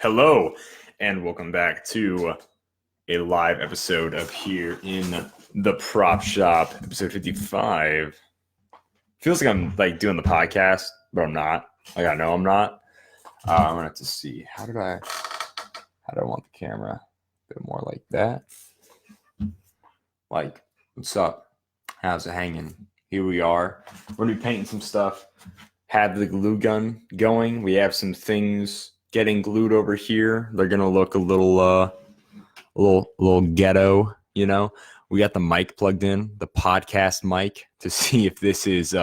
Hello, and welcome back to a live episode of Here in the Prop Shop, episode 55. Feels like I'm like doing the podcast, but I'm not. Like I know I'm not. I'm gonna have to see how do I want the camera? A bit more like that. Like, what's up? How's it hanging? Here we are. We're gonna be painting some stuff. Had the glue gun going. We have some things getting glued over here. They're gonna look a little ghetto, you know. We got the mic plugged in, the podcast mic, to see if this is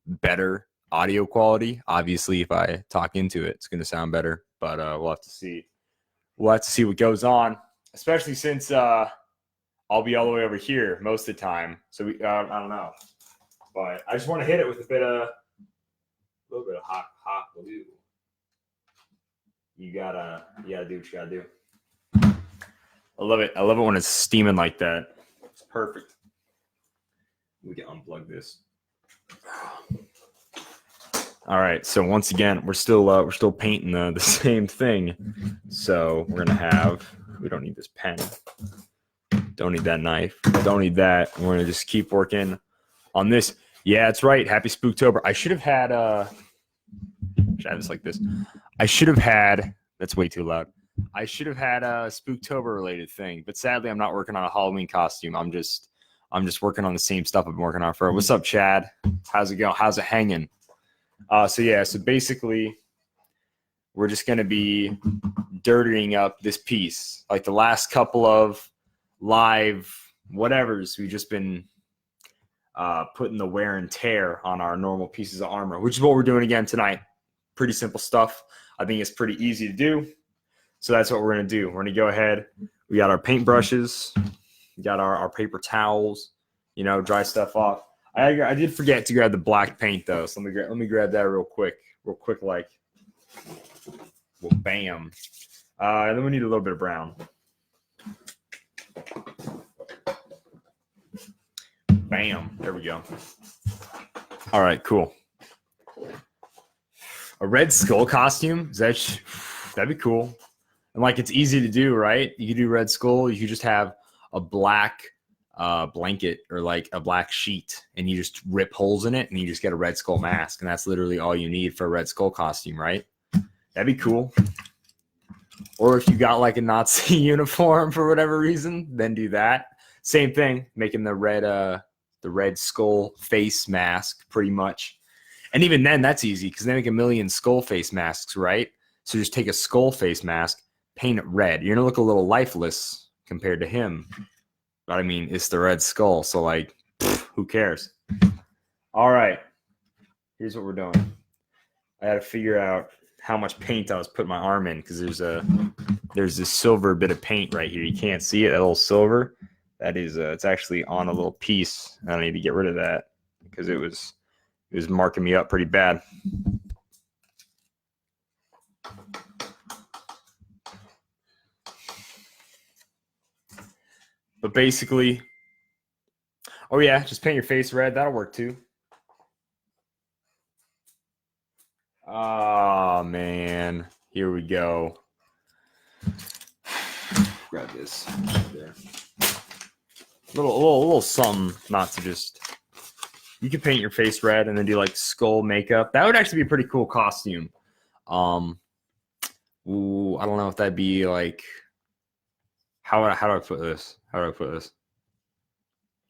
better audio quality. Obviously, if I talk into it, it's gonna sound better, but we'll have to see. We'll have to see what goes on, especially since I'll be all the way over here most of the time. So I don't know, but I just want to hit it with a little bit of hot glue. You gotta do what you gotta do. I love it. I love it when it's steaming like that. It's perfect. We can unplug this. All right. So once again, we're still painting the same thing. So we're gonna have. We don't need this pen. Don't need that knife. Don't need that. We're gonna just keep working on this. Yeah, that's right. Happy Spooktober. I should have had should I have this like this? I should have had. That's way too loud. I should have had a Spooktober related thing, but sadly, I'm not working on a Halloween costume. I'm just working on the same stuff I've been working on for. What's up, Chad? How's it going? How's it hanging? So basically, we're just gonna be dirtying up this piece. Like the last couple of live whatevers, we've just been putting the wear and tear on our normal pieces of armor, which is what we're doing again tonight. Pretty simple stuff. I think it's pretty easy to do. So that's what we're going to do. We're going to go ahead. We got our paint brushes. We got our paper towels, dry stuff off. I did forget to grab the black paint, though. So let me grab that real quick like. Well, bam. And then we need a little bit of brown. Bam. There we go. All right, cool. A Red Skull costume? That'd be cool. And it's easy to do, right? You could do Red Skull. You could just have a black blanket or a black sheet, and you just rip holes in it, and you just get a Red Skull mask, and that's literally all you need for a Red Skull costume, right? That'd be cool. Or if you got a Nazi uniform for whatever reason, then do that. Same thing, making the Red Skull face mask, pretty much. And even then, that's easy because they make a million skull face masks, right? So just take a skull face mask, paint it red. You're going to look a little lifeless compared to him. But I mean, it's the Red Skull. So who cares? All right. Here's what we're doing. I had to figure out how much paint I was putting my arm in because there's this silver bit of paint right here. You can't see it, that little silver. That is, it's actually on a little piece. I need to get rid of that because it was marking me up pretty bad. But basically, oh yeah, just paint your face red. That'll work too. Oh man, here we go. Grab this there. Little something, not to just. You can paint your face red and then do skull makeup. That would actually be a pretty cool costume. I don't know if that'd be how do I put this?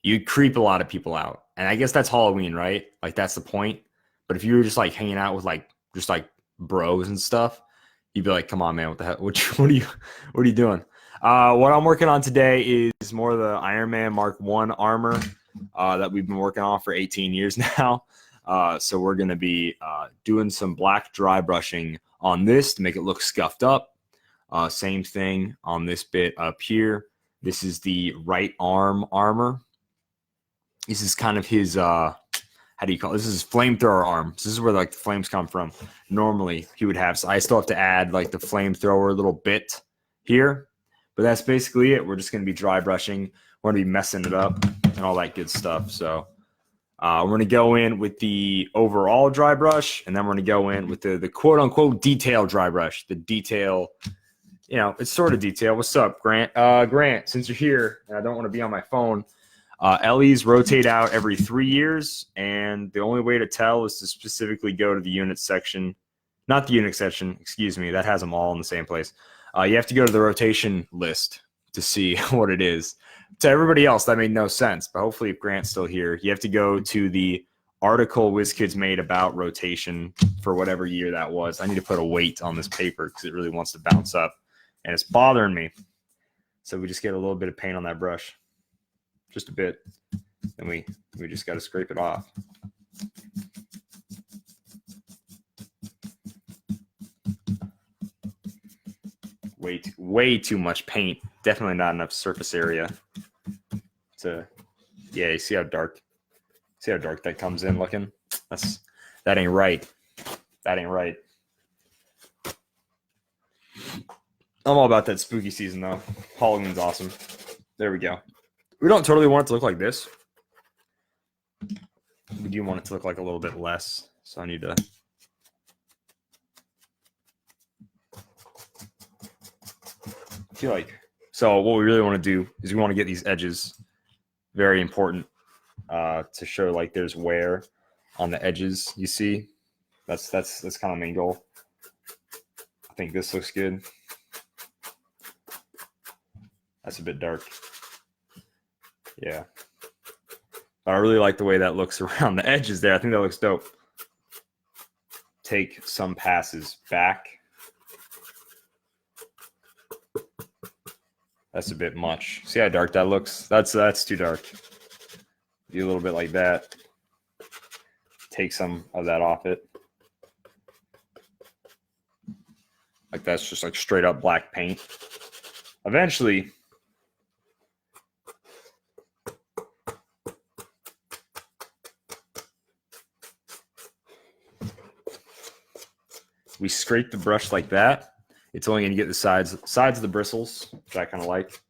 You'd creep a lot of people out. And I guess that's Halloween, right? That's the point. But if you were just hanging out with just bros and stuff, you'd be like, come on, man, what the hell? What are you doing? What I'm working on today is more of the Iron Man Mark I armor. That we've been working on for 18 years now. So we're going to be doing some black dry brushing on this to make it look scuffed up. Same thing on this bit up here. This is the right arm armor. This is kind of his, how do you call it? This is his flamethrower arm. So this is where the flames come from. Normally he would have, so I still have to add the flamethrower little bit here. But that's basically it. We're just going to be dry brushing. We're going to be messing it up and all that good stuff. So We're going to go in with the overall dry brush, and then we're going to go in with the quote-unquote detail dry brush. The detail, you know, it's sort of detail. What's up, Grant? Grant, since you're here, and I don't want to be on my phone, LEs rotate out every 3 years, and the only way to tell is to specifically go to the unit section. Not the unit section, excuse me. That has them all in the same place. You have to go to the rotation list to see what it is. To everybody else, that made no sense, but hopefully if Grant's still here, you have to go to the article WizKids made about rotation for whatever year that was. I need to put a weight on this paper because it really wants to bounce up, and it's bothering me. So we just get a little bit of paint on that brush, just a bit, and we just got to scrape it off. Way too much paint. Definitely not enough surface area to, yeah, you see how dark that comes in looking? That ain't right. That ain't right. I'm all about that spooky season though. Halloween's awesome. There we go. We don't totally want it to look like this. We do want it to look like a little bit less. So I need to feel like, so what we really want to do is we want to get these edges, very important, to show like there's wear on the edges. You see, that's kind of the main goal. I think this looks good. That's a bit dark. Yeah, but I really like the way that looks around the edges there. I think that looks dope. Take some passes back. That's a bit much. See how dark that looks? That's too dark. Do a little bit like that. Take some of that off it. Like that's just like straight up black paint. Eventually, we scrape the brush like that. It's only going to get the sides of the bristles, which I kind of like.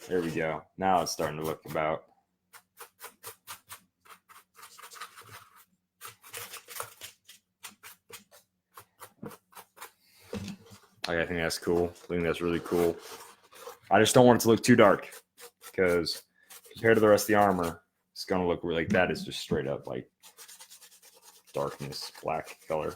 There we go. Now it's starting to look about. I think that's cool. I think that's really cool. I just don't want it to look too dark because compared to the rest of the armor, it's going to look like that is just straight up like darkness, black color.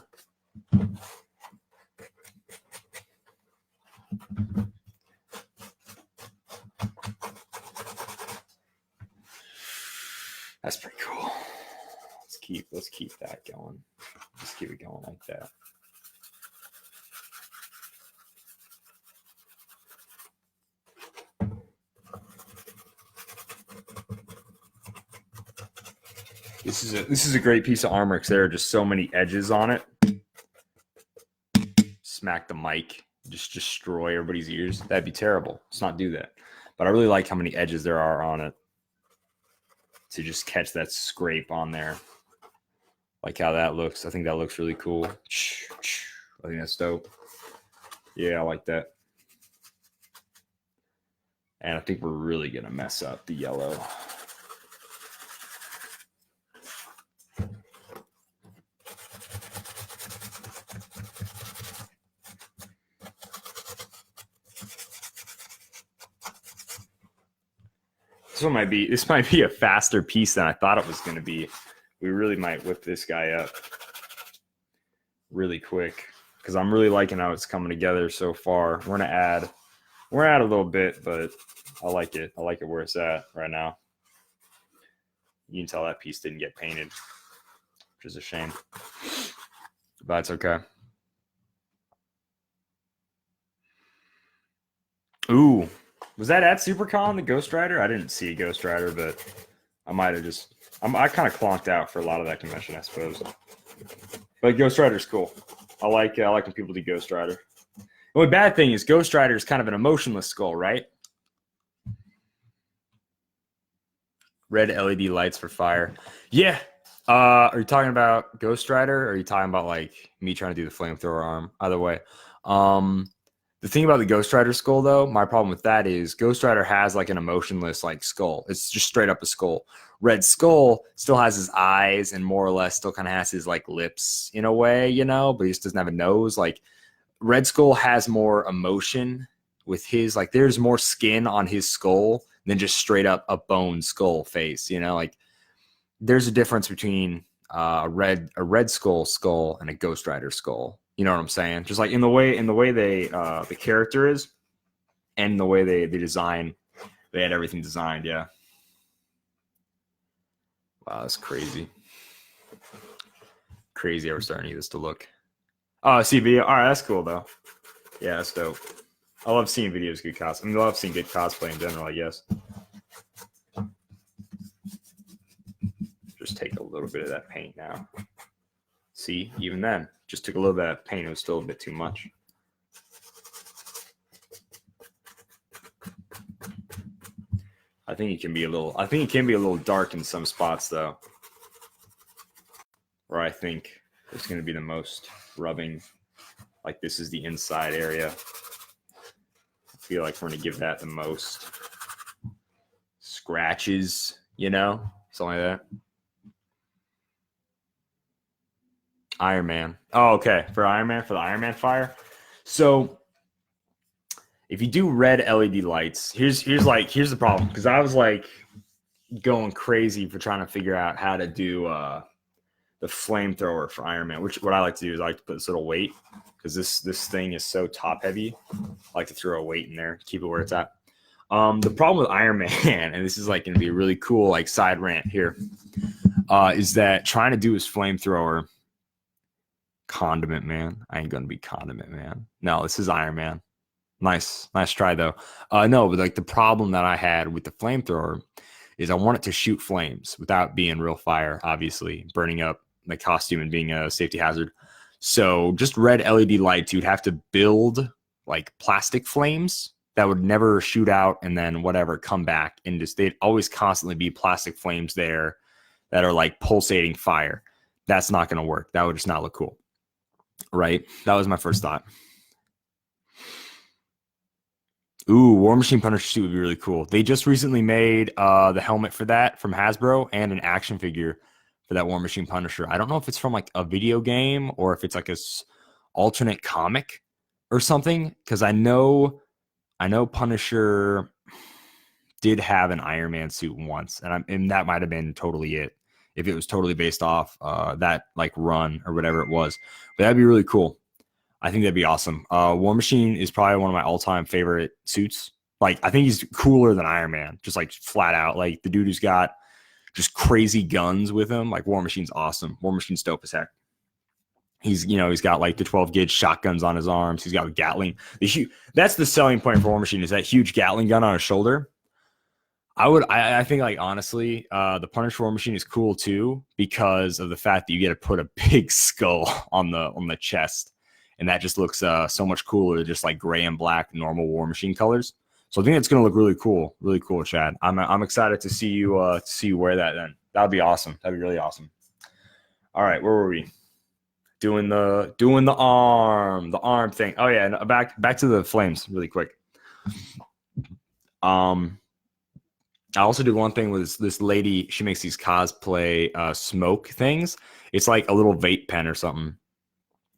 That's pretty cool. Let's keep that going. Let's keep it going like that. This is a great piece of armor because there are just so many edges on it. Smack the mic, just destroy everybody's ears. That'd be terrible. Let's not do that. But I really like how many edges there are on it to just catch that scrape on there. Like how that looks. I think that looks really cool. I think that's dope. Yeah, I like that. And I think we're really going to mess up the yellow. This might be a faster piece than I thought it was going to be. We really might whip this guy up really quick because I'm really liking how it's coming together so far. We're gonna add a little bit, but I like it. I like it where it's at right now. You can tell that piece didn't get painted, which is a shame, but it's okay. Ooh. Was that at SuperCon, the Ghost Rider? I didn't see a Ghost Rider, but I might have just... I kind of clonked out for a lot of that convention, I suppose. But Ghost Rider's cool. I like when people do Ghost Rider. The only bad thing is Ghost Rider is kind of an emotionless skull, right? Red LED lights for fire. Yeah. Are you talking about Ghost Rider, or are you talking about like me trying to do the flamethrower arm? Either way. The thing about the Ghost Rider skull, though, my problem with that is Ghost Rider has like an emotionless like skull. It's just straight up a skull. Red Skull still has his eyes and more or less still kind of has his like lips in a way, you know, but he just doesn't have a nose. Like Red Skull has more emotion with his, like there's more skin on his skull than just straight up a bone skull face, you know, like there's a difference between a red skull and a Ghost Rider skull. You know what I'm saying? Just like in the way they the character is and the way they design, they had everything designed. Yeah. Wow, that's crazy. Crazy how we're starting to need this to look. Oh, see video. All right, that's cool though. Yeah, that's dope. I love seeing videos good cosplay. I mean, I love seeing good cosplay in general, I guess. Just take a little bit of that paint now. See, even then, just took a little bit of paint. It was still a bit too much. I think it can be a little dark in some spots though. Where I think there's going to be the most rubbing. Like this is the inside area. I feel like we're going to give that the most scratches, you know, something like that. Iron Man. Oh, okay. For Iron Man, for the Iron Man fire. So if you do red LED lights, here's the problem. Because I was like going crazy for trying to figure out how to do the flamethrower for Iron Man, which what I like to do is I like to put this little weight because this thing is so top heavy. I like to throw a weight in there, keep it where it's at. The problem with Iron Man, and this is like going to be a really cool like side rant here, is that trying to do his flamethrower. Condiment Man. I ain't gonna be Condiment Man. No, this is Iron Man. Nice try though. No, but like the problem that I had with the flamethrower is I want it to shoot flames without being real fire, obviously burning up the costume and being a safety hazard. So just red LED lights, you'd have to build like plastic flames that would never shoot out and then whatever come back, and just they'd always constantly be plastic flames there that are like pulsating fire. That's not gonna work. That would just not look cool. Right? That was my first thought. Ooh, War Machine Punisher suit would be really cool. They just recently made the helmet for that from Hasbro and an action figure for that War Machine Punisher. I don't know if it's from like a video game or if it's like a alternate comic or something, because I know Punisher did have an Iron Man suit once, and that might have been totally it. If it was totally based off that like run or whatever it was. But that'd be really cool. I think that'd be awesome. War Machine is probably one of my all-time favorite suits. Like, I think he's cooler than Iron Man, just like flat out. Like the dude who's got just crazy guns with him. Like War Machine's awesome. War Machine's dope as heck. He's got like the 12 gauge shotguns on his arms. He's got a Gatling. That's the selling point for War Machine, is that huge Gatling gun on his shoulder. I think like honestly, the Punisher War Machine is cool too because of the fact that you get to put a big skull on the chest, and that just looks so much cooler than just like gray and black normal War Machine colors. So I think it's gonna look really cool, Chad. I'm excited to see you wear that. Then that would be awesome. That'd be really awesome. All right, where were we? Doing the arm thing. Oh yeah, back to the flames really quick. I also did one thing with this lady. She makes these cosplay smoke things. It's like a little vape pen or something,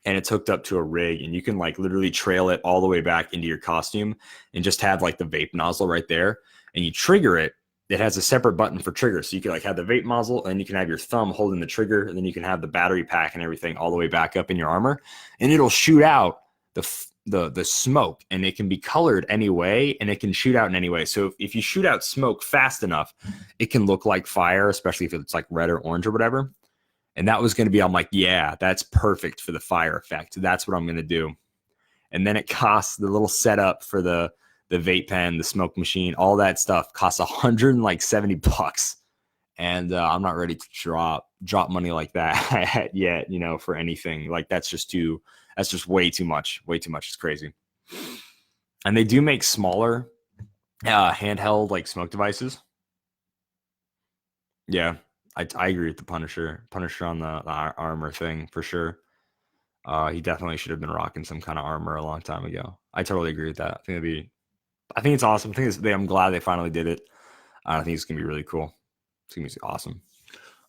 and it's hooked up to a rig, and you can like literally trail it all the way back into your costume and just have like the vape nozzle right there, and you trigger it. It has a separate button for trigger, so you can like have the vape nozzle, and you can have your thumb holding the trigger, and then you can have the battery pack and everything all the way back up in your armor, and it'll shoot out the smoke, and it can be colored any way, and it can shoot out in any way. So if you shoot out smoke fast enough, it can look like fire, especially if it's like red or orange or whatever. And that was going to be, I'm like, yeah, that's perfect for the fire effect. That's what I'm going to do. And then it costs the little setup for the vape pen, the smoke machine, all that stuff costs $170. And I'm not ready to drop money like that yet, for anything. Like that's just way too much. Way too much. It's crazy. And they do make smaller handheld like smoke devices. Yeah, I agree with the Punisher on the armor thing for sure. He definitely should have been rocking some kind of armor a long time ago. I totally agree with that. I think it's awesome. I'm glad they finally did it. I think it's gonna be really cool. It's gonna be awesome.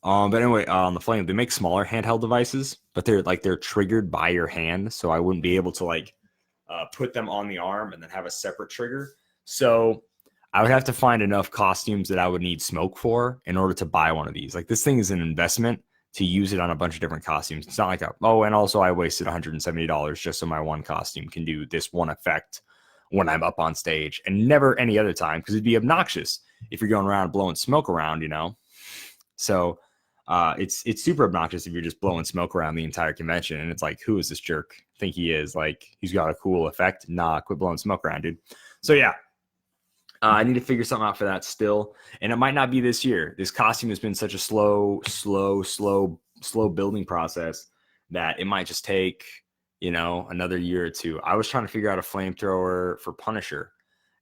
But anyway, on the Flame, they make smaller handheld devices, but they're triggered by your hand, so I wouldn't be able to put them on the arm and then have a separate trigger. So I would have to find enough costumes that I would need smoke for in order to buy one of these. Like, this thing is an investment to use it on a bunch of different costumes. It's not like and also I wasted $170 just so my one costume can do this one effect when I'm up on stage, and never any other time, because it'd be obnoxious if you're going around blowing smoke around, So it's super obnoxious if you're just blowing smoke around the entire convention, and it's like, who is this jerk think he is? Like, he's got a cool effect. Nah, quit blowing smoke around, dude. So yeah, I need to figure something out for that still, and it might not be this year. This costume has been such a slow building process that it might just take another year or two. I was trying to figure out a flamethrower for Punisher,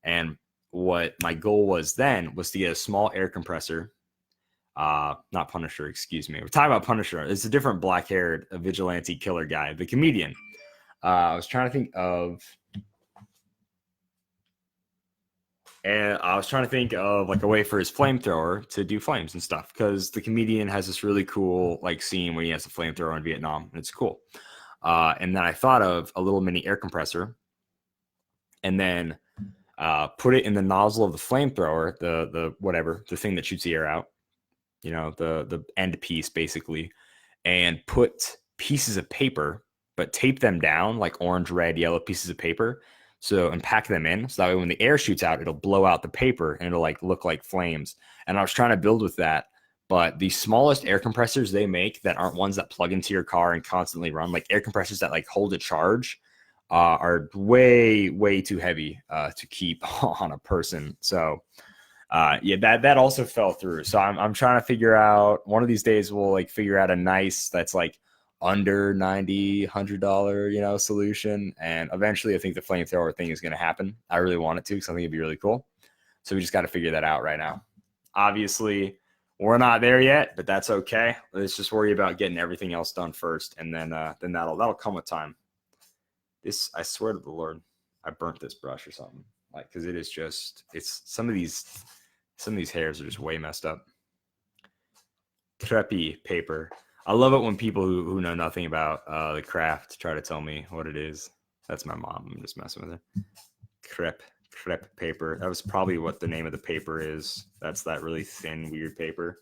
and what my goal was then was to get a small air compressor. Not Punisher, excuse me. We're talking about Punisher. It's a different black-haired vigilante killer guy, the comedian. I was trying to think of like a way for his flamethrower to do flames and stuff, because the comedian has this really cool scene when he has a flamethrower in Vietnam, and it's cool. And then I thought of a little mini air compressor, and then put it in the nozzle of the flamethrower, the thing that shoots the air out, the end piece basically, and put pieces of paper, but tape them down like orange, red, yellow pieces of paper. And pack them in, so that way when the air shoots out, it'll blow out the paper and it'll look like flames. And I was trying to build with that, but the smallest air compressors they make that aren't ones that plug into your car and constantly run, like air compressors that hold a charge, are way too heavy to keep on a person. So that also fell through. So I'm trying to figure out, one of these days we'll figure out a nice that's under $90-$100 solution, and eventually I think the flamethrower thing is going to happen. I really want it to, because I think it'd be really cool. So we just got to figure that out right now. Obviously we're not there yet, but that's okay. Let's just worry about getting everything else done first, and then that'll come with time. I swear to the Lord, I burnt this brush or something, because it is just, it's some of these hairs are just way messed up. Crepe paper. I love it when people who know nothing about the craft try to tell me what it is. That's my mom. I'm just messing with her. Crepe paper. That was probably what the name of the paper is. That's that really thin, weird paper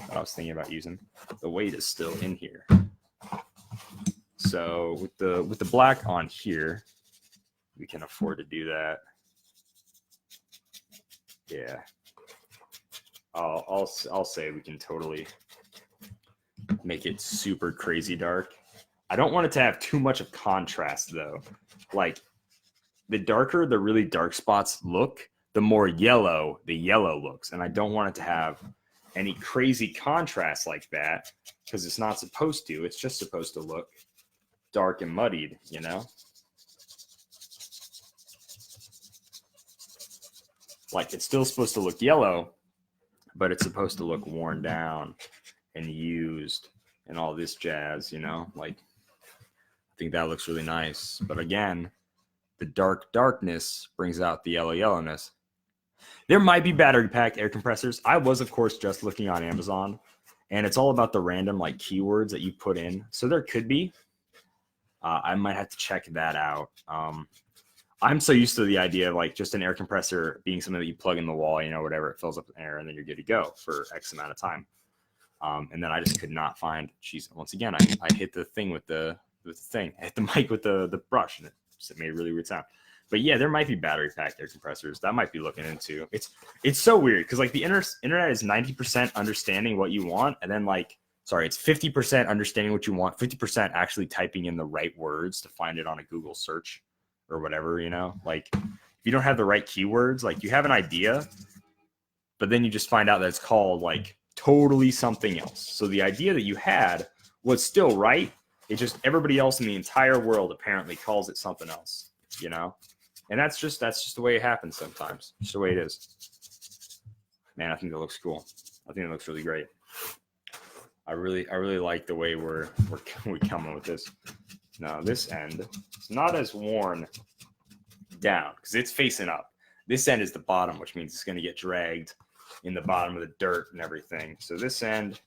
that I was thinking about using. The weight is still in here. So with the black on here, we can afford to do that. Yeah. I'll say we can totally make it super crazy dark. I don't want it to have too much of contrast though. The darker the really dark spots look, the more yellow the yellow looks. And I don't want it to have any crazy contrast like that, because it's not supposed to. It's just supposed to look dark and muddied, It's still supposed to look yellow, but it's supposed to look worn down and used and all this jazz, I think that looks really nice. But again, the darkness brings out the yellowness. There might be battery pack air compressors. I was, of course, just looking on Amazon, and it's all about the random keywords that you put in. So there could be. I might have to check that out. I'm so used to the idea of just an air compressor being something that you plug in the wall, whatever, it fills up with air, and then you're good to go for X amount of time. And then I just could not find. Geez, once again, I hit the thing with the thing. I hit the mic with the brush, and it made a really weird sound. But yeah, there might be battery pack air compressors that might be looking into. It's so weird, because the internet is 90% understanding what you want, and then it's 50% understanding what you want, 50% actually typing in the right words to find it on a Google search or whatever. If you don't have the right keywords, you have an idea, but then you just find out that it's called totally something else. So the idea that you had was still right. It's just everybody else in the entire world apparently calls it something else, And that's just the way it happens sometimes. Just the way it is. Man, I think that looks cool. I think it looks really great. I really like the way we're coming with this. Now this end is not as worn down because it's facing up. This end is the bottom, which means it's going to get dragged in the bottom of the dirt and everything. So this end,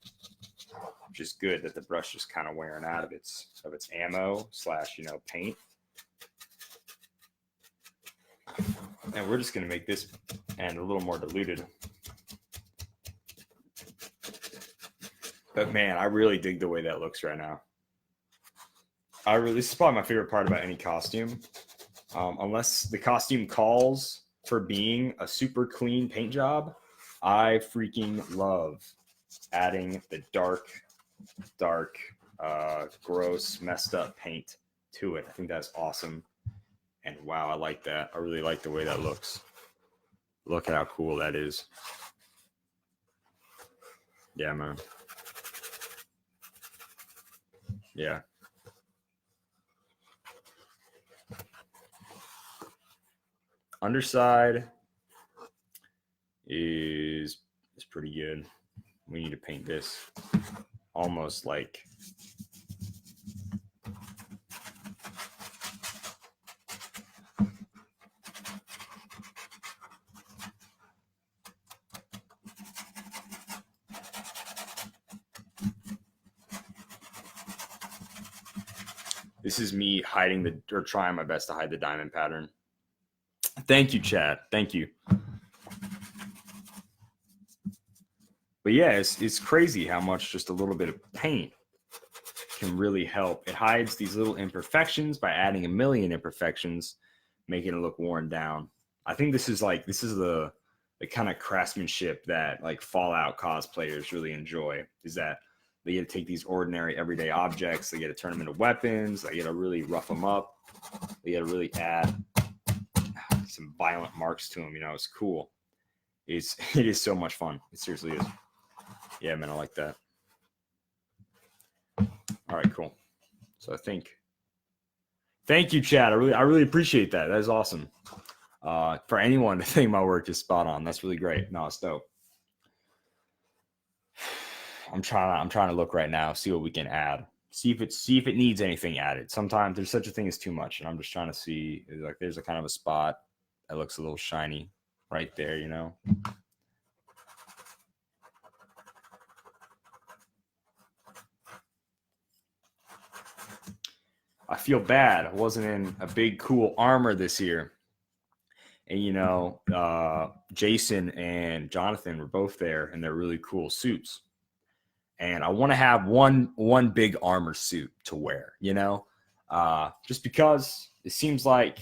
which is good that the brush is kind of wearing out of its ammo / paint. And we're just going to make this end a little more diluted. But man, I really dig the way that looks right now. This is probably my favorite part about any costume. Unless the costume calls for being a super clean paint job, I freaking love adding the dark, gross, messed up paint to it. I think that's awesome. And wow, I like that. I really like the way that looks. Look at how cool that is. Yeah, man. Yeah. Underside is pretty good. We need to paint this almost like this is me hiding or trying my best to hide the diamond pattern. Thank you, Chad. Thank you. But yeah, it's crazy how much just a little bit of paint can really help. It hides these little imperfections by adding a million imperfections, making it look worn down. I think this is the kind of craftsmanship that like Fallout cosplayers really enjoy, is that they get to take these ordinary everyday objects, they get to turn them into weapons, they get to really rough them up, they get to really add some violent marks to them. It's cool. It is so much fun. It seriously is. Yeah, man, I like that. All right, cool. So thank you, Chad. I really appreciate that. That is awesome. For anyone to think my work is spot on, that's really great. No, it's dope. I'm trying to look right now, see what we can add. See if it needs anything added. Sometimes there's such a thing as too much, and I'm just trying to see, like, there's a kind of a spot that looks a little shiny right there, I feel bad I wasn't in a big cool armor this year. And Jason and Jonathan were both there in their really cool suits. And I want to have one big armor suit to wear, just because it seems like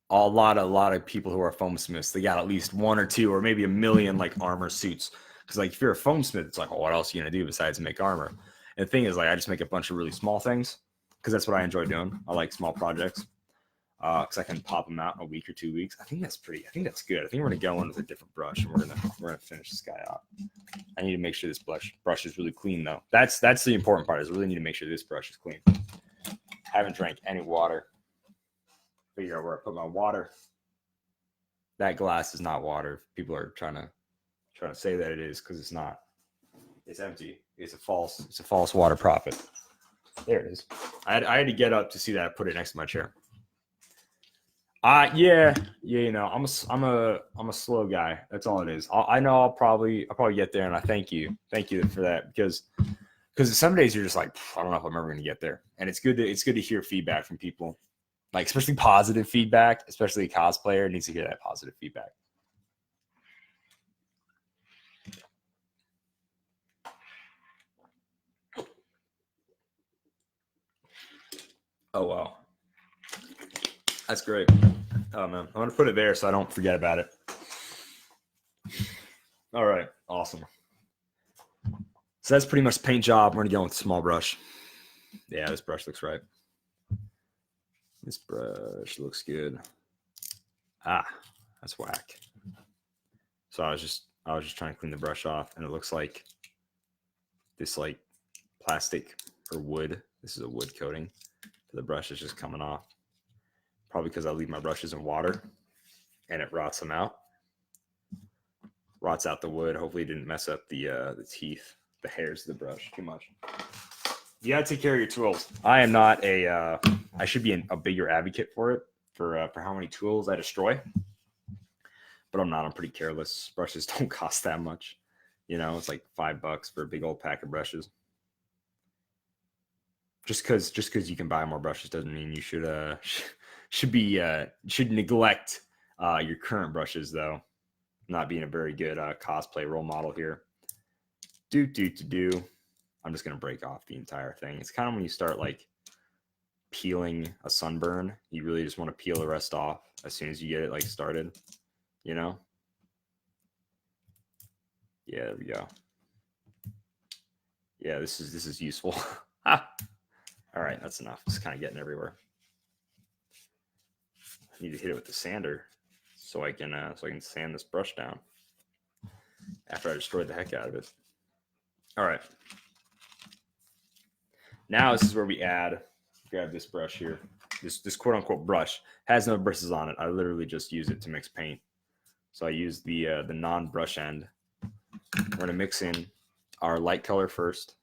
a lot of people who are foam smiths, they got at least one or two or maybe a million like armor suits. Because like if you're a foam smith, it's like, oh, what else are you gonna do besides make armor? And the thing is, like, I just make a bunch of really small things because that's what I enjoy doing. I like small projects because I can pop them out in a week or 2 weeks. I think that's good. I think we're gonna go in with a different brush and we're gonna finish this guy out. I need to make sure this brush is really clean though. That's the important part. Is I really need to make sure this brush is clean. Haven't drank any water. Figure out where I put my water. That glass is not water. People are trying to say that it is because it's not. It's empty. It's a false water prophet. There it is. I had to get up to see that. I put it next to my chair. Yeah. I'm a slow guy. That's all it is. I know I'll probably get there, and I thank you for that because some days you're just like, I don't know if I'm ever going to get there, and it's good to hear feedback from people, like especially positive feedback. Especially a cosplayer needs to hear that positive feedback. Oh wow, that's great. Oh man, I'm gonna put it there so I don't forget about it. All right, awesome. So that's pretty much the paint job. We're gonna go with a small brush. Yeah, this brush looks right. This brush looks good. That's whack. So I was just trying to clean the brush off, and it looks like this like plastic or wood. This is a wood coating. The brush is just coming off. Probably because I leave my brushes in water and it rots them out. Rots out the wood. Hopefully it didn't mess up the teeth, the hairs of the brush too much. You gotta take care of your tools. I am not a. I should be a bigger advocate for it, for how many tools I destroy. But I'm not. I'm pretty careless. Brushes don't cost that much. You know, it's like $5 for a big old pack of brushes. Just because you can buy more brushes doesn't mean you should neglect your current brushes, though. Not being a very good cosplay role model here. I'm just gonna break off the entire thing. It's kind of when you start like peeling a sunburn, you really just want to peel the rest off as soon as you get it like started, you know? Yeah, there we go. Yeah, this is useful. All right, that's enough. It's kind of getting everywhere. I need to hit it with the sander so I can sand this brush down after I destroyed the heck out of it. All right. Now this is where we grab this brush here. This quote unquote brush has no bristles on it. I literally just use it to mix paint. So I use the non-brush end. We're gonna mix in our light color first.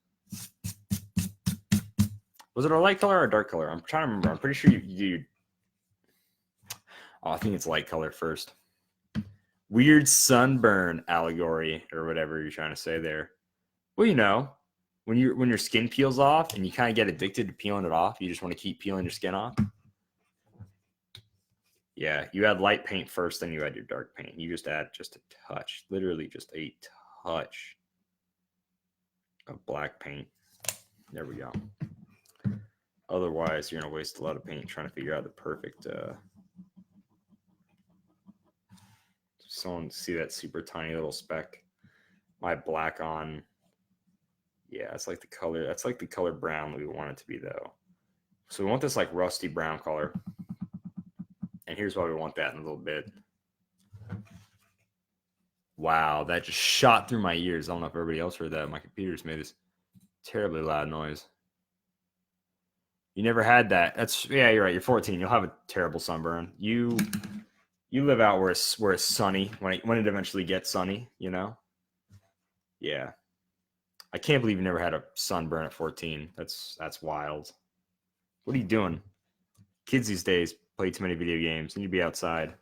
Was it a light color or a dark color? I'm trying to remember. I'm pretty sure you I think it's light color first. Weird sunburn allegory or whatever you're trying to say there. Well, you know, when your skin peels off and you kind of get addicted to peeling it off, you just want to keep peeling your skin off. Yeah, you add light paint first, then you add your dark paint. You just add just a touch, literally just a touch of black paint. There we go. Otherwise, you're gonna waste a lot of paint trying to figure out the perfect. Someone see that super tiny little speck. My black on. Yeah, it's like the color. That's like the color brown that we want it to be, though. So we want this like rusty brown color. And here's why we want that in a little bit. Wow, that just shot through my ears. I don't know if everybody else heard that. My computer's made this terribly loud noise. You never had that. Yeah, you're right. You're 14. You'll have a terrible sunburn. You live out where it's sunny when it eventually gets sunny, you know? Yeah. I can't believe you never had a sunburn at 14. That's wild. What are you doing? Kids these days play too many video games. Need to be outside.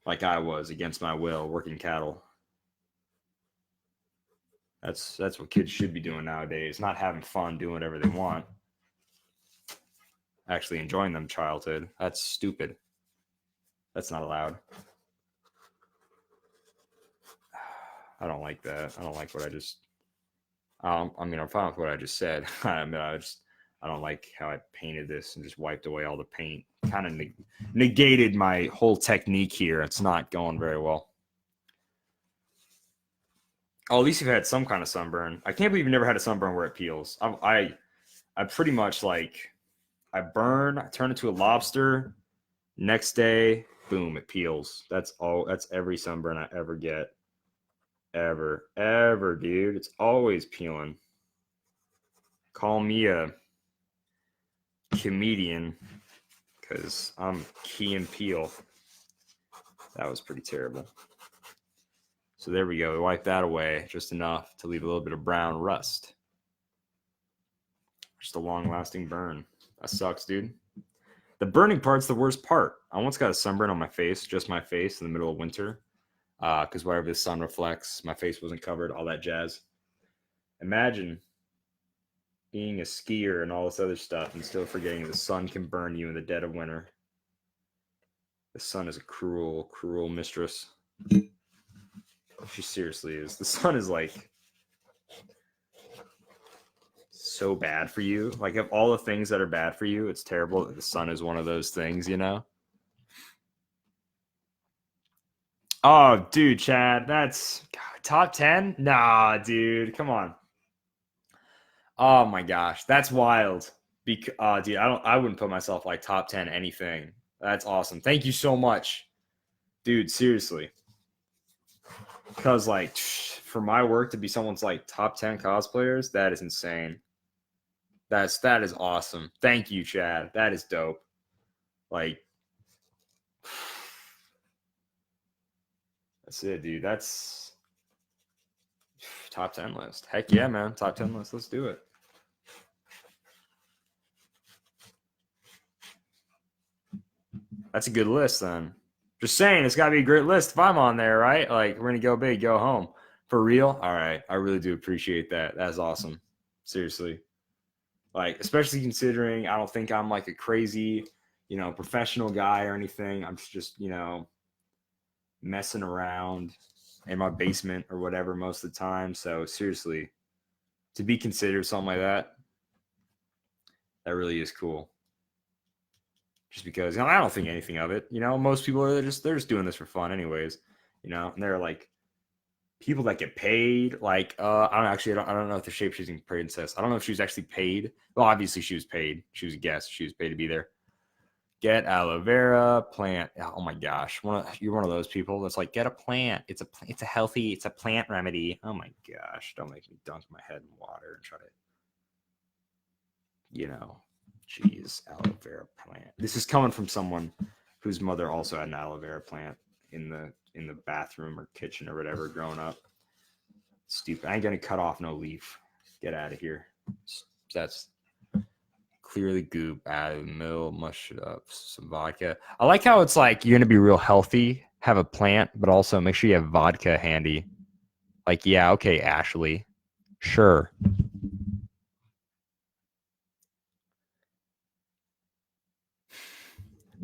Like I was, against my will, working cattle. That's what kids should be doing nowadays. Not having fun, doing whatever they want. Actually enjoying them childhood. That's stupid. That's not allowed. I don't like that. I don't like what I just. I mean, I'm fine with what I just said. I mean, I don't like how I painted this and just wiped away all the paint. Kind of negated my whole technique here. It's not going very well. Oh, at least you've had some kind of sunburn. I can't believe you've never had a sunburn where it peels. I pretty much like, I burn, I turn into a lobster. Next day, boom, it peels. That's all. That's every sunburn I ever get. Ever, dude. It's always peeling. Call me a comedian because I'm Key and Peele. That was pretty terrible. So there we go. We wiped that away just enough to leave a little bit of brown rust. Just a long-lasting burn. That sucks, dude. The burning part's the worst part. I once got a sunburn on my face, just my face, in the middle of winter. Because wherever the sun reflects, my face wasn't covered, all that jazz. Imagine being a skier and all this other stuff and still forgetting the sun can burn you in the dead of winter. The sun is a cruel, cruel mistress. She seriously is. The sun is like so bad for you. Like, of all the things that are bad for you, it's terrible that the sun is one of those things, you know? Oh, dude, Chad, that's God, top 10? Nah, dude, come on. Oh my gosh, that's wild. Dude, I wouldn't put myself like top 10 anything. That's awesome. Thank you so much. Dude, seriously. Because like for my work to be someone's like top 10 cosplayers, that is insane. That is awesome. Thank you, Chad. That is dope. Like, that's it, dude. That's top 10 list. Heck yeah, man. Top 10 list. Let's do it. That's a good list then. Just saying, it's got to be a great list if I'm on there, right? Like, we're going to go big, go home. For real? All right. I really do appreciate that. That's awesome. Seriously. Like, especially considering I don't think I'm like a crazy, professional guy or anything. I'm just, messing around in my basement or whatever most of the time. So, seriously, to be considered something like that really is cool. Just because I don't think anything of it. Most people they're just doing this for fun, anyways. And they're like people that get paid. Like I don't know if the Shapeshifting Princess. I don't know if she was actually paid. Well, obviously she was paid. She was a guest. She was paid to be there. Get aloe vera plant. Oh my gosh, you're one of those people that's like, get a plant. It's a healthy. It's a plant remedy. Oh my gosh, don't make me dunk my head in water and try to, Jeez, aloe vera plant. This is coming from someone whose mother also had an aloe vera plant in the bathroom or kitchen or whatever growing up. Stupid. I ain't gonna cut off no leaf. Get out of here. That's clearly goop. Add mush it up, some vodka. I like how it's like you're gonna be real healthy, have a plant, but also make sure you have vodka handy. Like, yeah, okay, Ashley. Sure.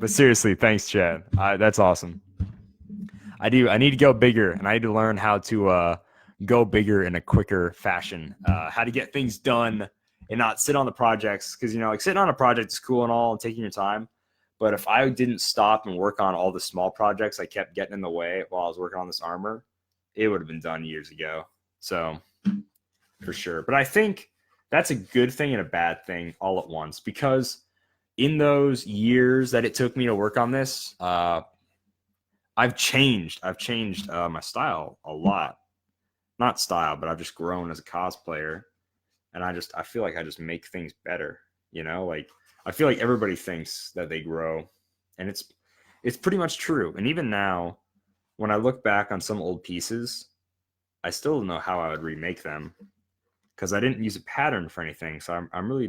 But seriously, thanks, Chad. That's awesome. I need to go bigger, and I need to learn how to go bigger in a quicker fashion. How to get things done and not sit on the projects, because like sitting on a project is cool and all, and taking your time. But if I didn't stop and work on all the small projects I kept getting in the way while I was working on this armor, it would have been done years ago. So for sure. But I think that's a good thing and a bad thing all at once, because in those years that it took me to work on this, I've changed my style a lot. Not style, but I've just grown as a cosplayer, and I feel like I just make things better. Like I feel like everybody thinks that they grow, and it's pretty much true. And even now, when I look back on some old pieces, I still don't know how I would remake them, because I didn't use a pattern for anything. So I'm really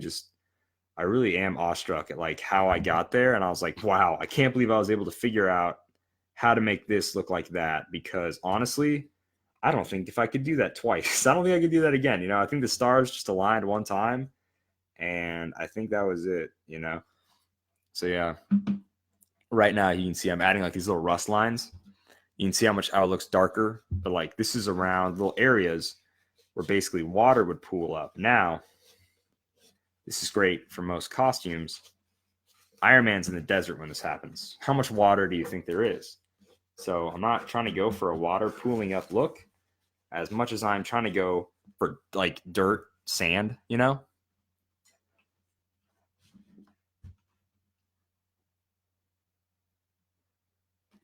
I really am awestruck at like how I got there, and I was like, wow, I can't believe I was able to figure out how to make this look like that, because honestly, I don't think if I could do that twice. I don't think I could do that again. I think the stars just aligned one time, and I think that was it. So yeah, right now you can see I'm adding like these little rust lines. You can see how much how it looks darker, but like this is around little areas where basically water would pool up. Now, this is great for most costumes. Iron Man's in the desert when this happens. How much water do you think there is? So I'm not trying to go for a water pooling up look as much as I'm trying to go for like dirt, sand,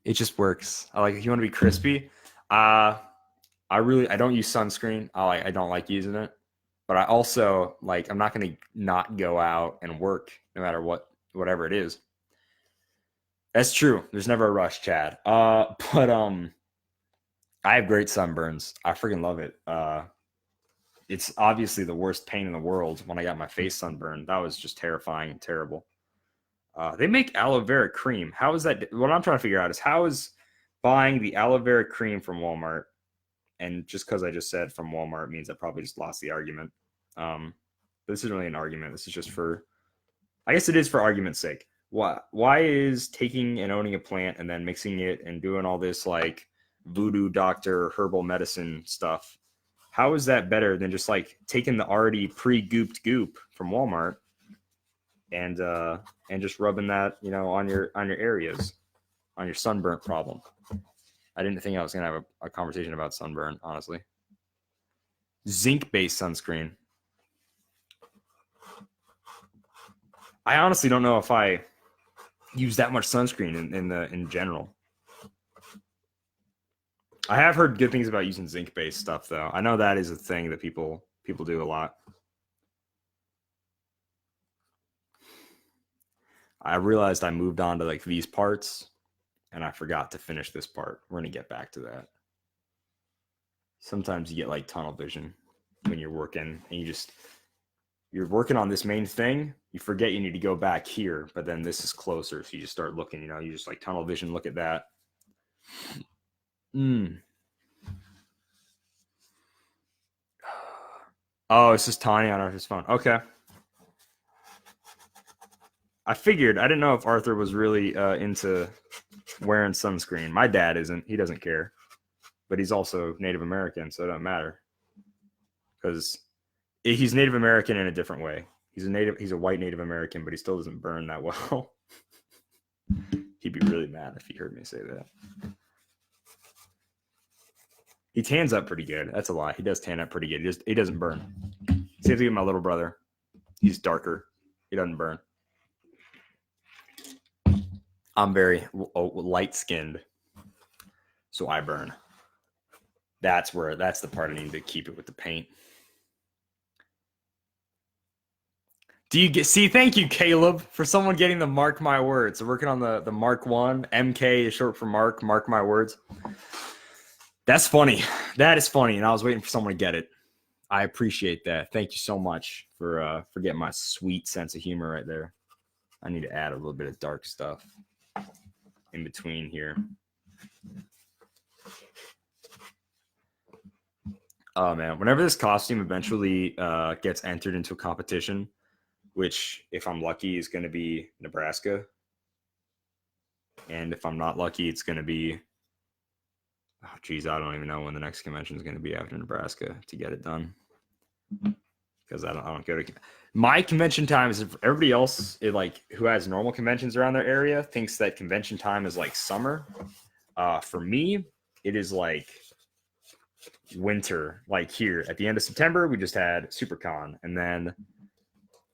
It just works. I like if you want to be crispy. I don't use sunscreen. I don't like using it. But I also like I'm not gonna not go out and work no matter whatever it is. That's true. There's never a rush, Chad. But I have great sunburns. I freaking love it. It's obviously the worst pain in the world when I got my face sunburned. That was just terrifying and terrible. They make aloe vera cream. How is that? What I'm trying to figure out is how is buying the aloe vera cream from Walmart, and just because I just said from Walmart means I probably just lost the argument. This isn't really an argument. This is just I guess it is for argument's sake. Why is taking and owning a plant and then mixing it and doing all this like voodoo doctor herbal medicine stuff? How is that better than just like taking the already pre-gooped goop from Walmart and just rubbing that on your areas, on your sunburnt problem? I didn't think I was gonna have a conversation about sunburn, honestly. Zinc-based sunscreen. I honestly don't know if I use that much sunscreen in general. I have heard good things about using zinc-based stuff, though. I know that is a thing that people do a lot. I realized I moved on to like these parts, and I forgot to finish this part. We're gonna get back to that. Sometimes you get like tunnel vision when you're working, and you're you're working on this main thing, you forget you need to go back here, but then this is closer. So you just start looking, you just like tunnel vision, look at that. Oh, it's just Tanya on Arthur's phone. Okay. I figured. I didn't know if Arthur was really into wearing sunscreen. My dad isn't. He doesn't care. But he's also Native American, so it doesn't matter. Because he's Native American in a different way. He's a white Native American, but he still doesn't burn that well. He'd be really mad if he heard me say that. He tans up pretty good. That's a lie. He does tan up pretty good. He doesn't burn. Same thing with my little brother. He's darker. He doesn't burn. I'm very light-skinned, so I burn. That's the part I need to keep it with the paint. Thank you, Caleb, for someone getting the Mark My Words. So working on the Mark 1. MK is short for Mark My Words. That's funny. That is funny, and I was waiting for someone to get it. I appreciate that. Thank you so much for getting my sweet sense of humor right there. I need to add a little bit of dark stuff in between here. Oh, man. Whenever this costume eventually gets entered into a competition, which, if I'm lucky, is going to be Nebraska. And if I'm not lucky, it's going to be... Oh, geez, I don't even know when the next convention is going to be after Nebraska to get it done. Because I don't go to... My convention time is... Everybody else, who has normal conventions around their area, thinks that convention time is like summer. For me, it is like winter. Like here, at the end of September, we just had SuperCon. And then...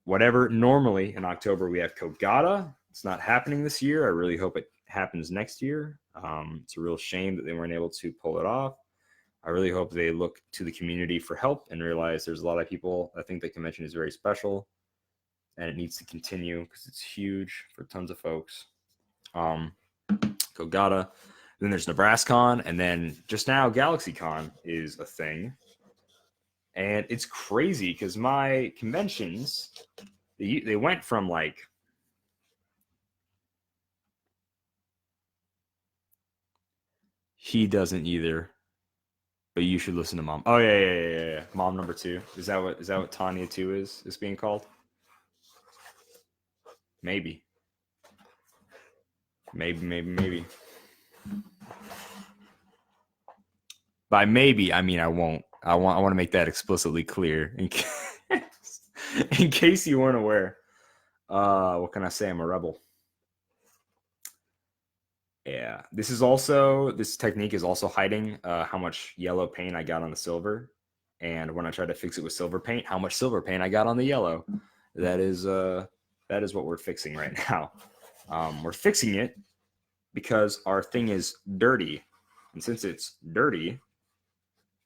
whatever, normally in October we have Kogata. It's not happening this year. I really hope it happens next year. It's a real shame that they weren't able to pull it off. I really hope they look to the community for help and realize there's a lot of people that think the convention is very special and it needs to continue because it's huge for tons of folks. Kogata. Then there's NebraskaCon, and then just now GalaxyCon is a thing. And it's crazy because my conventions, they went from like... He doesn't either, but you should listen to Mom. Oh, yeah. Mom number 2. Is that what Tanya 2 is being called? Maybe. By maybe, I mean I won't. I want to make that explicitly clear in case you weren't aware. What can I say? I'm a rebel. Yeah, this technique is also hiding how much yellow paint I got on the silver, and when I try to fix it with silver paint, how much silver paint I got on the yellow. That is what we're fixing right now. We're fixing it because our thing is dirty, and since it's dirty,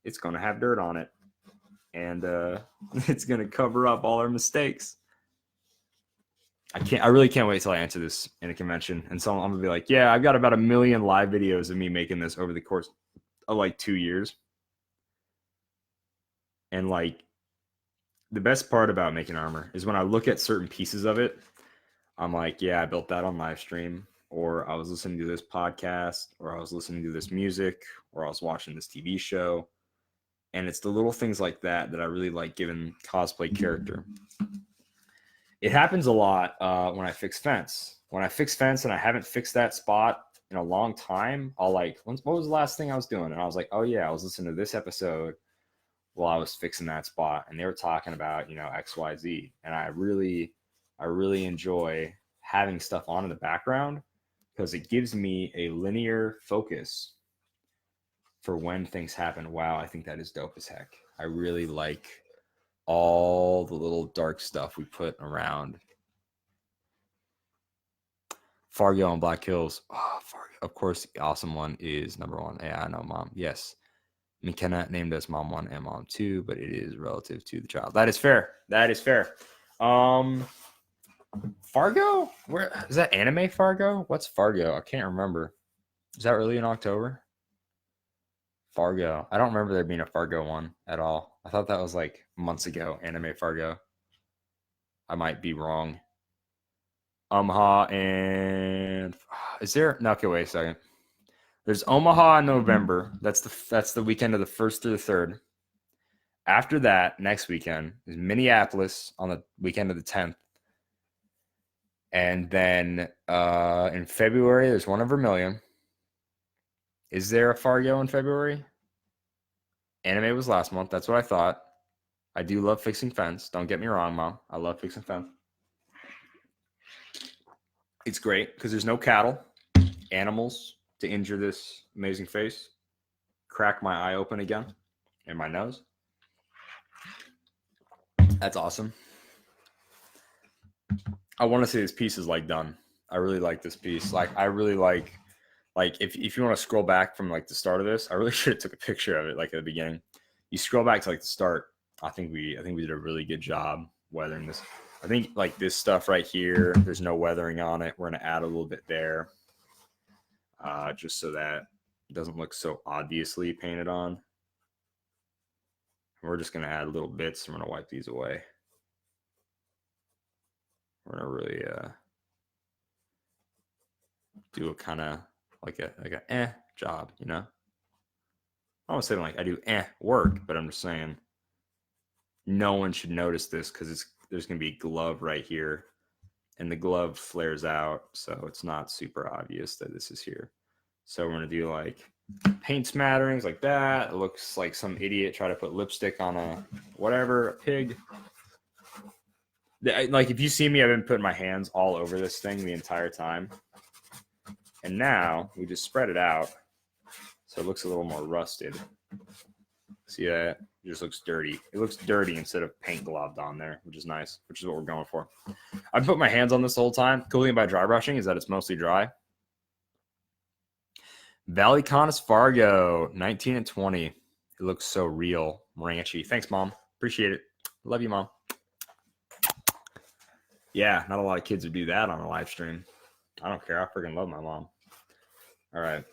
it's going to have dirt on it, and it's going to cover up all our mistakes. I really can't wait till I answer this in a convention, and so I'm going to be like, yeah, I've got about 1 million live videos of me making this over the course of like 2 years. And like, the best part about making armor is when I look at certain pieces of it, I'm like, yeah, I built that on live stream, or I was listening to this podcast, or I was listening to this music, or I was watching this TV show. And it's the little things like that I really like giving cosplay character. It happens a lot when I fix fence. When I fix fence and I haven't fixed that spot in a long time, I'll like, what was the last thing I was doing? And I was like, oh yeah, I was listening to this episode while I was fixing that spot, and they were talking about, X, Y, Z. And I really enjoy having stuff on in the background because it gives me a linear focus for when things happen. Wow, I think that is dope as heck. I really like all the little dark stuff we put around. Fargo and Black Hills. Oh, Fargo. Of course, the awesome one is number 1. Yeah, I know, Mom. Yes. McKenna named us Mom 1 and Mom 2, but it is relative to the child. That is fair. Fargo? Where is that? Anime Fargo? What's Fargo? I can't remember. Is that really in October? Fargo. I don't remember there being a Fargo one at all. I thought that was like months ago, Anime Fargo. I might be wrong. Omaha and is there? No, okay, wait a second. There's Omaha in November. That's the weekend of the 1st through the 3rd. After that, next weekend is Minneapolis on the weekend of the 10th. And then in February, there's one in Vermilion. Is there a Fargo in February? Anime was last month. That's what I thought. I do love fixing fence. Don't get me wrong, Mom. I love fixing fence. It's great because there's no cattle, animals to injure this amazing face. Crack my eye open again and my nose. That's awesome. I want to say this piece is like done. I really like this piece. I really like if you want to scroll back from like the start of this, I really should have took a picture of it like at the beginning. You scroll back to like the start. I think we did a really good job weathering this. I think like this stuff right here, there's no weathering on it. We're gonna add a little bit there, just so that it doesn't look so obviously painted on. We're just gonna add little bits. I'm gonna wipe these away. We're gonna really do a kind of like a job, you know. I don't say like I do work, but I'm just saying no one should notice this because there's gonna be glove right here, and the glove flares out, so it's not super obvious that this is here. So we're gonna do like paint smatterings like that. It looks like some idiot tried to put lipstick on a pig. Like if you see me, I've been putting my hands all over this thing the entire time. And now we just spread it out so it looks a little more rusted. See that? It just looks dirty. It looks dirty instead of paint globbed on there, which is nice, which is what we're going for. I've put my hands on this the whole time. Cool thing about dry brushing is that it's mostly dry. Valley Conis Fargo, 19 and 20. It looks so real, ranchy. Thanks, Mom. Appreciate it. Love you, Mom. Yeah, not a lot of kids would do that on a live stream. I don't care. I freaking love my mom. All right.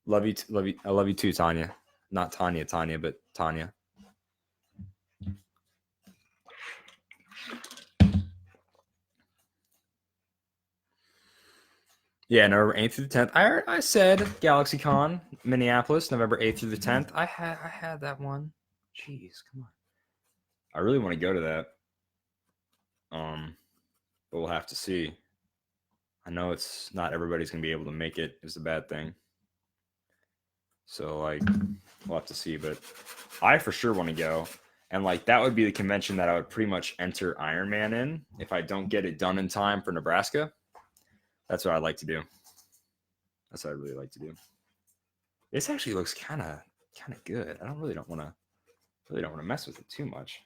Love you. Love you. I love you too, Tanya. Not Tanya, but Tanya. Yeah, November 8th through the 10th. I said GalaxyCon, Minneapolis, November 8th through the 10th. I had that one. Jeez, come on. I really want to go to that. But we'll have to see. I know it's not everybody's gonna be able to make it is the bad thing. So like we'll have to see, but I for sure want to go. And like that would be the convention that I would pretty much enter Iron Man in if I don't get it done in time for Nebraska. That's what I'd like to do. That's what I really like to do. This actually looks kind of good. I don't want to mess with it too much.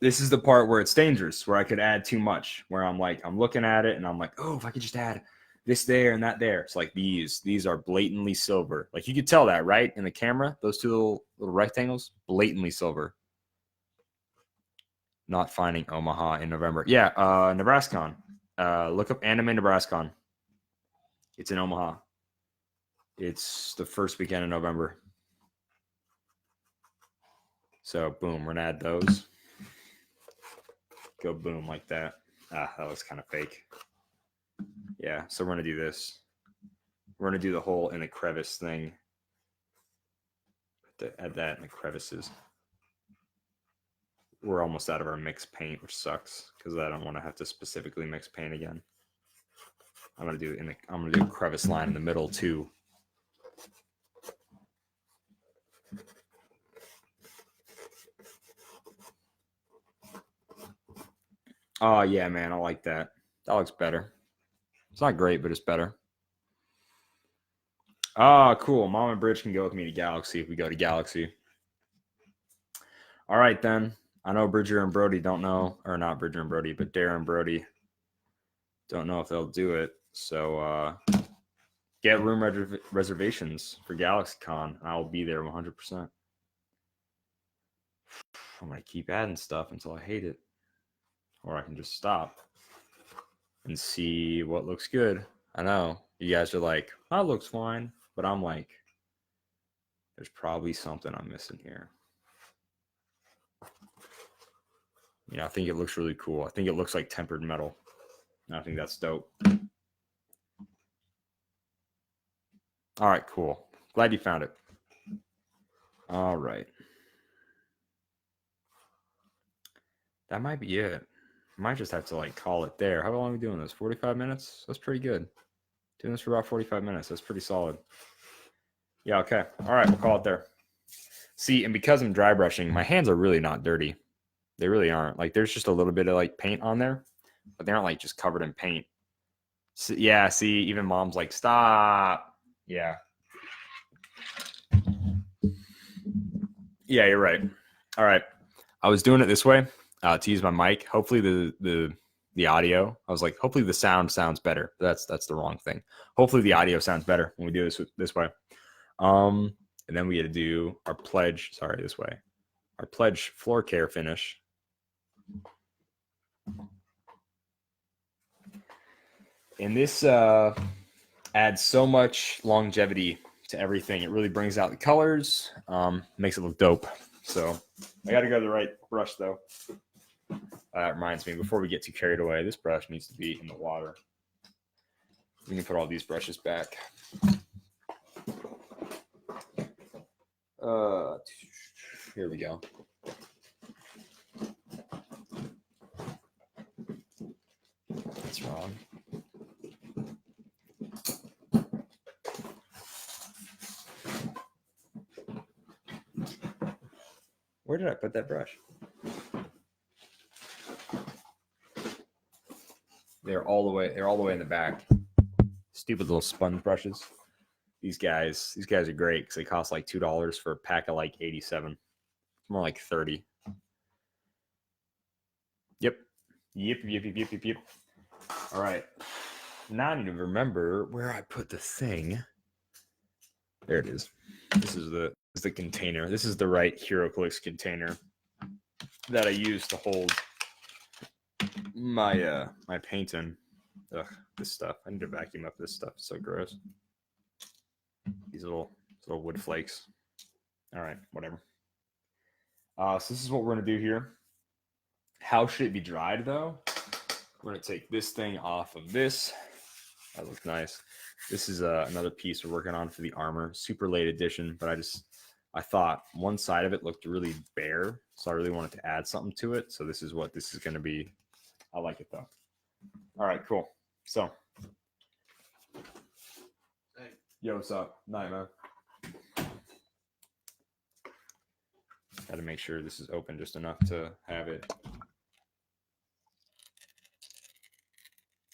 This is the part where it's dangerous, where I could add too much, where I'm looking at it and I'm like, oh, if I could just add this there and that there. It's like these are blatantly silver. Like you could tell that, right? In the camera, those two little rectangles, blatantly silver. Not finding Omaha in November. Yeah, NebraskaCon. Look up Anime NebraskaCon. It's in Omaha. It's the first weekend in November. So boom, we're gonna add those. Go boom like that. That was kind of fake. Yeah, so we're gonna do this. We're gonna do the hole in the crevice thing. Add that in the crevices. We're almost out of our mixed paint, which sucks because I don't want to have to specifically mix paint again. I'm gonna do a crevice line in the middle too. Oh yeah, man, I like that. That looks better. It's not great, but it's better. Ah, cool. Mom and Bridge can go with me to Galaxy if we go to Galaxy. All right, then. I know Bridger and Brody don't know, or not Bridger and Brody, but Darren and Brody don't know if they'll do it. So get room reservations for GalaxyCon. I'll be there 100%. I'm going to keep adding stuff until I hate it. Or I can just stop and see what looks good. I know. You guys are like, that looks fine. But I'm like, There's probably something I'm missing here. I think it looks really cool. I think it looks like tempered metal. I think that's dope. All right, cool. Glad you found it. All right. That might be it. Might just have to like call it there. How long are we doing this? 45 minutes? That's pretty good. Doing this for about 45 minutes. That's pretty solid. Yeah, okay. All right, we'll call it there. See, and because I'm dry brushing, my hands are really not dirty. They really aren't. Like there's just a little bit of like paint on there, but they aren't like just covered in paint. So, yeah, see, even mom's like, stop. Yeah. Yeah, you're right. All right. I was doing it this way to use my mic. Hopefully the audio. I was like, hopefully the sound sounds better. That's the wrong thing. Hopefully the audio sounds better when we do this way. And then we had to do our pledge. Sorry, this way. Our pledge floor care finish. And this adds so much longevity to everything. It really brings out the colors, makes it look dope. So I got to go to the right brush though. That reminds me, before we get too carried away, this brush needs to be in the water. We can put all these brushes back. Here we go. That's wrong. Where did I put that brush? They're all the way in the back. Stupid little sponge brushes. These guys are great because they cost like $2 for a pack of like 87. More like 30. Yep. All right. Now I need to remember where I put the thing. There it is. This is the container. This is the right HeroClix container that I use to hold my my paint in. Ugh, this stuff. I need to vacuum up this stuff. It's so gross. These little wood flakes. All right, whatever. So this is what we're gonna do here. How should it be dried though? We're gonna take this thing off of this. That looks nice. This is another piece we're working on for the armor, super late edition, but I thought one side of it looked really bare, so I really wanted to add something to it. So this is what this is going to be. I like it though. All right, cool. So, hey. Yo, what's up? Night, man. Got to make sure this is open just enough to have it.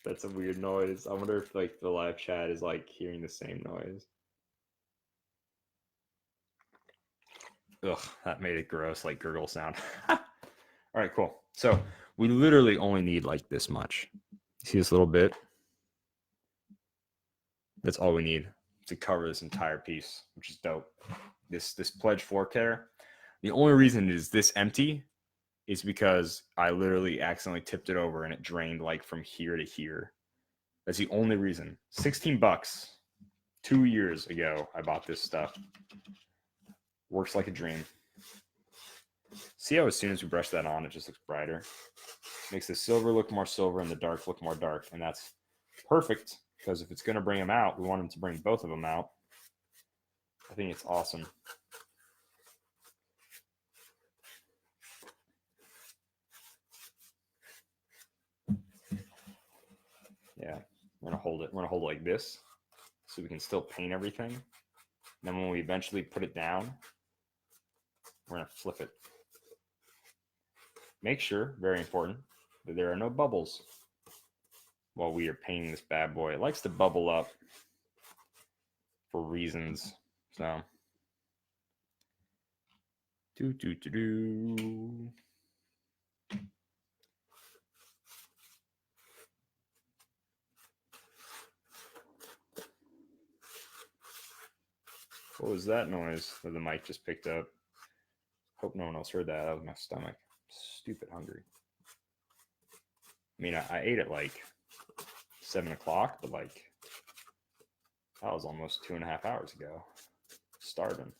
That's a weird noise. I wonder if like the live chat is like hearing the same noise. Ugh, that made it gross, like gurgle sound. All right, cool. So we literally only need like this much. See this little bit? That's all we need to cover this entire piece, which is dope. This pledge floor care. The only reason it is this empty is because I literally accidentally tipped it over and it drained like from here to here. That's the only reason. $16. 2 years ago, I bought this stuff. Works like a dream. See how as soon as we brush that on, it just looks brighter. Makes the silver look more silver and the dark look more dark. And that's perfect because if it's going to bring them out, we want them to bring both of them out. I think it's awesome. Yeah, we're gonna hold it. We're gonna hold it like this, so we can still paint everything. And then when we eventually put it down, we're gonna flip it. Make sure, very important, that there are no bubbles while we are painting this bad boy. It likes to bubble up for reasons. So, What was that noise that the mic just picked up? Hope no one else heard that. That was my stomach. Stupid hungry. I mean, I ate at like 7 o'clock, but like that was almost 2.5 hours ago. Starving.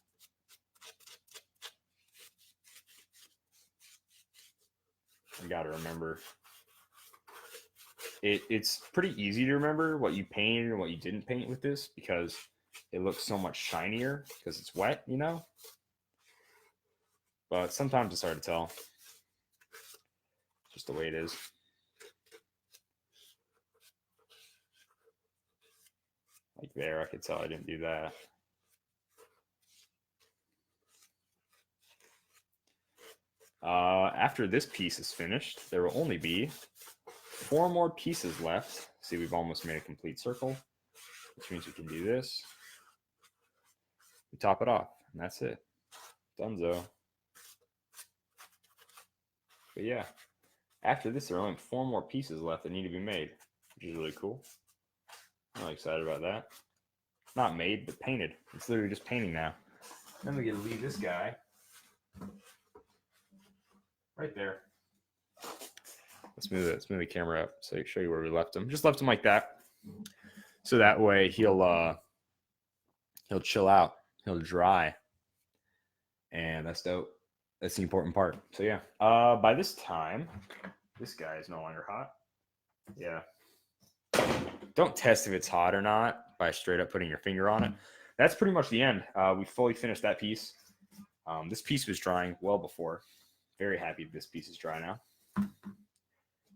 got to remember. It's pretty easy to remember what you painted and what you didn't paint with this because it looks so much shinier because it's wet, you know? But sometimes it's hard to tell. Just the way it is. Like there, I could tell I didn't do that. After this piece is finished, there will only be 4 more pieces left. See, we've almost made a complete circle, which means we can do this. We top it off, and that's it. Dunzo. But yeah, after this, there are only 4 more pieces left that need to be made, which is really cool. I'm really excited about that. Not made, but painted. It's literally just painting now. Then we get to leave this guy right there. Let's move the camera up so I can show you where we left him. Just left him like that. So that way he'll chill out. He'll dry. And that's dope. That's the important part. So yeah. By this time, this guy is no longer hot. Yeah. Don't test if it's hot or not by straight up putting your finger on it. That's pretty much the end. We fully finished that piece. This piece was drying well before. Very happy this piece is dry now.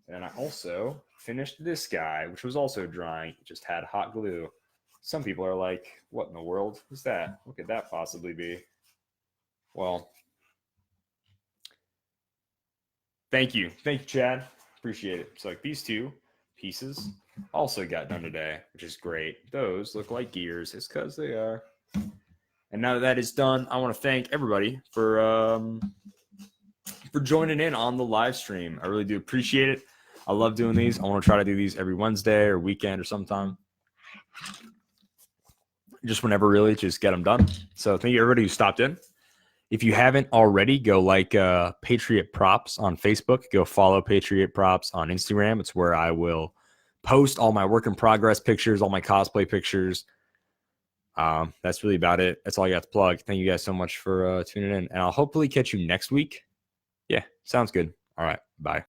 And I also finished this guy, which was also drying. It just had hot glue. Some people are like, what in the world is that? What could that possibly be? Well, thank you. Thank you, Chad. Appreciate it. So like these 2 pieces also got done today, which is great. Those look like gears. It's because they are. And now that is done, I want to thank everybody for joining in on the live stream. I really do appreciate it. I love doing these. I want to try to do these every Wednesday or weekend or sometime. Just whenever, really, just get them done. So thank you everybody who stopped in. If you haven't already, go like Patriot Props on Facebook. Go follow Patriot Props on Instagram. It's where I will post all my work in progress pictures, all my cosplay pictures. That's really about it. That's all I got to plug. Thank you guys so much for tuning in. And I'll hopefully catch you next week. Yeah, sounds good. All right. Bye.